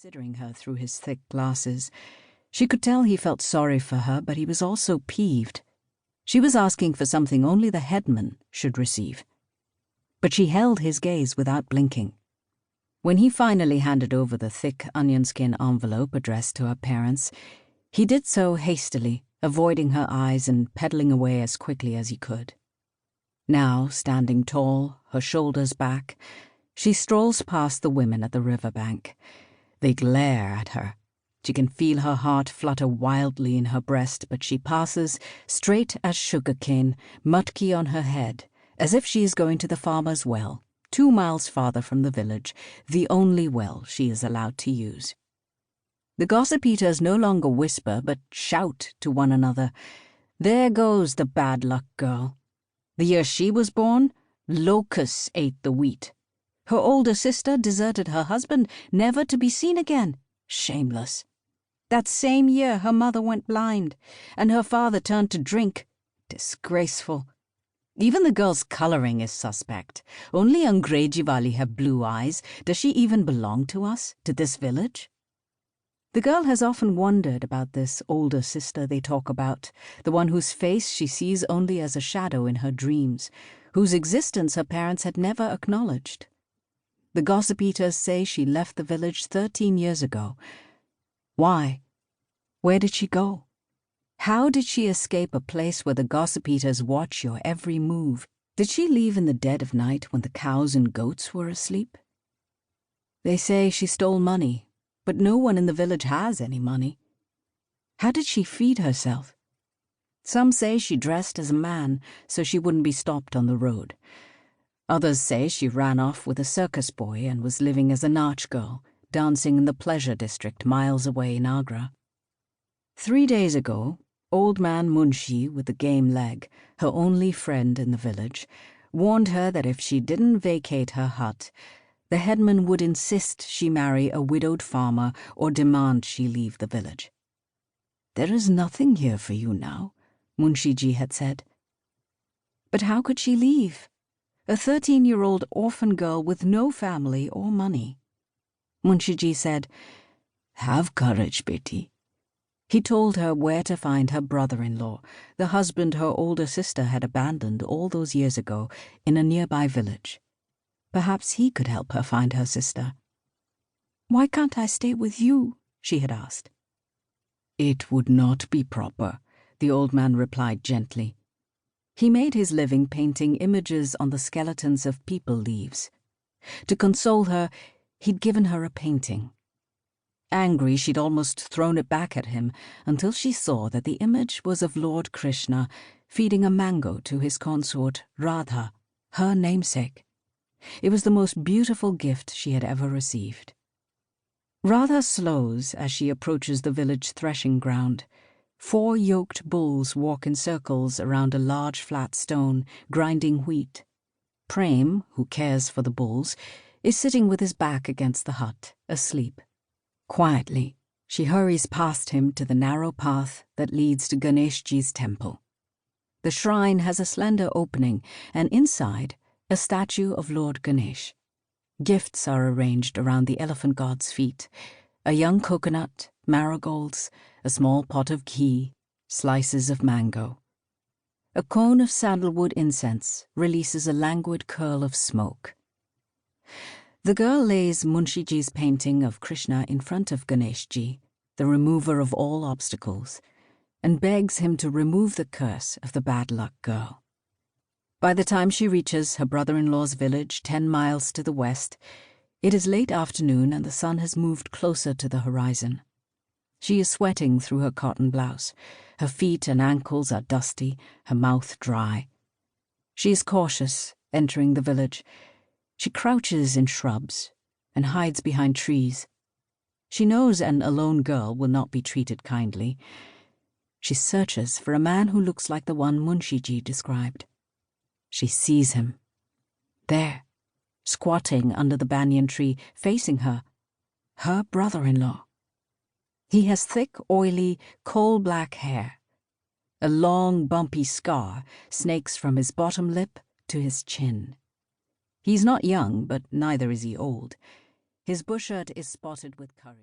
considering her through his thick glasses. She could tell he felt sorry for her, but he was also peeved. She was asking for something only the headman should receive. But she held his gaze without blinking. When he finally handed over the thick onion skin envelope addressed to her parents, he did so hastily, avoiding her eyes and pedaling away as quickly as he could. Now, standing tall, her shoulders back, she strolls past the women at the riverbank. They glare at her. She can feel her heart flutter wildly in her breast, but she passes, straight as sugarcane, mutki on her head, as if she is going to the farmer's well, 2 miles farther from the village, the only well she is allowed to use. The gossip eaters no longer whisper, but shout to one another. There goes the bad luck girl. The year she was born, locusts ate the wheat. Her older sister deserted her husband, never to be seen again. Shameless. That same year her mother went blind, and her father turned to drink. Disgraceful. Even the girl's coloring is suspect. Only Angrejivali have blue eyes. Does she even belong to us, to this village? The girl has often wondered about this older sister they talk about, the one whose face she sees only as a shadow in her dreams, whose existence her parents had never acknowledged. The gossip eaters say she left the village 13 years ago. Why? Where did she go? How did she escape a place where the gossip eaters watch your every move? Did she leave in the dead of night when the cows and goats were asleep? They say she stole money, but no one in the village has any money. How did she feed herself? Some say she dressed as a man so she wouldn't be stopped on the road. Others say she ran off with a circus boy and was living as a Nach girl, dancing in the pleasure district miles away in Agra. 3 days ago, old man Munshi with the game leg, her only friend in the village, warned her that if she didn't vacate her hut, the headman would insist she marry a widowed farmer or demand she leave the village. There is nothing here for you now, Munshiji had said. But how could she leave? A 13-year-old orphan girl with no family or money. Munshiji said, "Have courage, Beti." He told her where to find her brother-in-law, the husband her older sister had abandoned all those years ago in a nearby village. Perhaps he could help her find her sister. "Why can't I stay with you?" she had asked. "It would not be proper," the old man replied gently. He made his living painting images on the skeletons of people leaves. To console her, he'd given her a painting. Angry, she'd almost thrown it back at him until she saw that the image was of Lord Krishna feeding a mango to his consort, Radha, her namesake. It was the most beautiful gift she had ever received. Radha slows as she approaches the village threshing ground. 4 yoked bulls walk in circles around a large flat stone, grinding wheat. Prem, who cares for the bulls, is sitting with his back against the hut, asleep. Quietly, she hurries past him to the narrow path that leads to Ganeshji's temple. The shrine has a slender opening, and inside, a statue of Lord Ganesh. Gifts are arranged around the elephant god's feet. A young coconut, marigolds, a small pot of ghee, slices of mango. A cone of sandalwood incense releases a languid curl of smoke. The girl lays Munshiji's painting of Krishna in front of Ganeshji, the remover of all obstacles, and begs him to remove the curse of the bad luck girl. By the time she reaches her brother-in-law's village 10 miles to the west, it is late afternoon and the sun has moved closer to the horizon. She is sweating through her cotton blouse. Her feet and ankles are dusty, her mouth dry. She is cautious, entering the village. She crouches in shrubs and hides behind trees. She knows an alone girl will not be treated kindly. She searches for a man who looks like the one Munshiji described. She sees him. There, squatting under the banyan tree, facing her brother-in-law. He has thick, oily, coal-black hair. A long, bumpy scar snakes from his bottom lip to his chin. He's not young, but neither is he old. His bush shirt is spotted with curry.